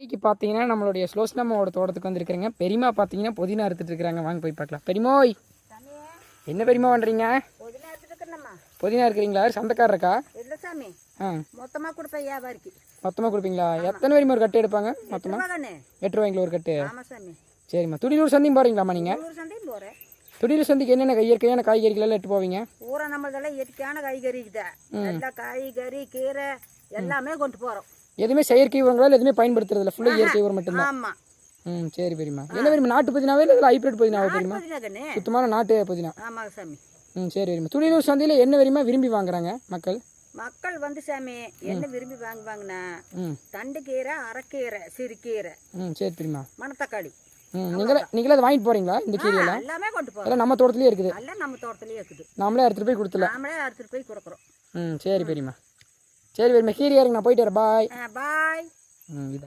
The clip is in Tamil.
இன்னைக்கு பார்த்தீங்கன்னா நம்மளுடைய ஸ்லோஸ்னம்மாவோட தோட்டத்துக்கு வந்துருக்குறேங்க. பெரியமா பார்த்தீங்கன்னா புதினா அறுத்துட்டு இருக்காங்க. வாங்க போய் பார்க்கலாம். பெரியமோய், என்ன பெரியமா பண்ணுறீங்க? புதினா இருக்கிறீங்களா? சந்தைக்காரர் இருக்கா? இல்லை சாமி, ஆ, மொத்தமாக கொடுப்பேன் வியாபாரிக்கு. மொத்தமாக கொடுப்பீங்களா? எத்தனை பெரியமா ஒரு கட்டு எடுப்பாங்க மொத்தமாக? 8 ரூபாய்ங்களா ஒரு கட்டு? ஆமாம் சாமி. சரிம்மா. துடியூர் சந்தையும் போகிறீங்களாம்மா நீங்கள்? ஒரு சண்டையும் போகிறேன். துடியூர் சந்தைக்கு என்னென்ன இயற்கையான காய்கறிகள் எல்லாம் எட்டு போவீங்க? ஊரை நம்மளதெல்லாம் இயற்கையான காய்கறி தான். எல்லா காய்கறி கீரை எல்லாமே கொண்டு போகிறோம். எதுவுமே செயற்கை உரங்களா எதுவுமே பயன்படுத்துறது இல்லை, ஃபுல்லாக இயற்கை உரம் மட்டும்தான். ஆமாம். ம், சரி பெரியமா. என்ன பெரியமா, நாட்டு புதினாவே இல்லை ஹைப்ரிட் புதினாவே பெரியமா? புதினாக்கண்ணே. சுத்தமான நாட்டு புதினா. ஆமாங்க சாமி. ம், சரி பெரியமா. துடியூர் சந்தையில் என்ன பெரியமா விரும்பி வாங்குறாங்க மக்கள்? மக்கள் வந்து சாமி என்ன விரும்பி வாங்குவாங்கன்னா ம், தண்டு கீரை, அரைக்கீரை, சிறுகீரை, ம், சரி பெரியமா. மணத்தக்காளி ம், நீங்களே அதை வாங்கிட்டு போகிறீங்களா? இந்த கீரையெல்லாம் எல்லாமே கொண்டு போகிறோம். எல்லாம் நம்ம தோட்டத்துலேயே இருக்குது. எல்லாம் நம்ம தோட்டத்துலேயே இருக்குது. நாமளே எடுத்துகிட்டு போய் கொடுத்துலாம். நாமளே அறுத்துட்டு போய் கொடுக்குறோம். ம், சரி பெரியமா. சரி பெரியமா, கீரை இறங்க, நான் போயிட்டு வரேன். பாய். பாய். ம், இது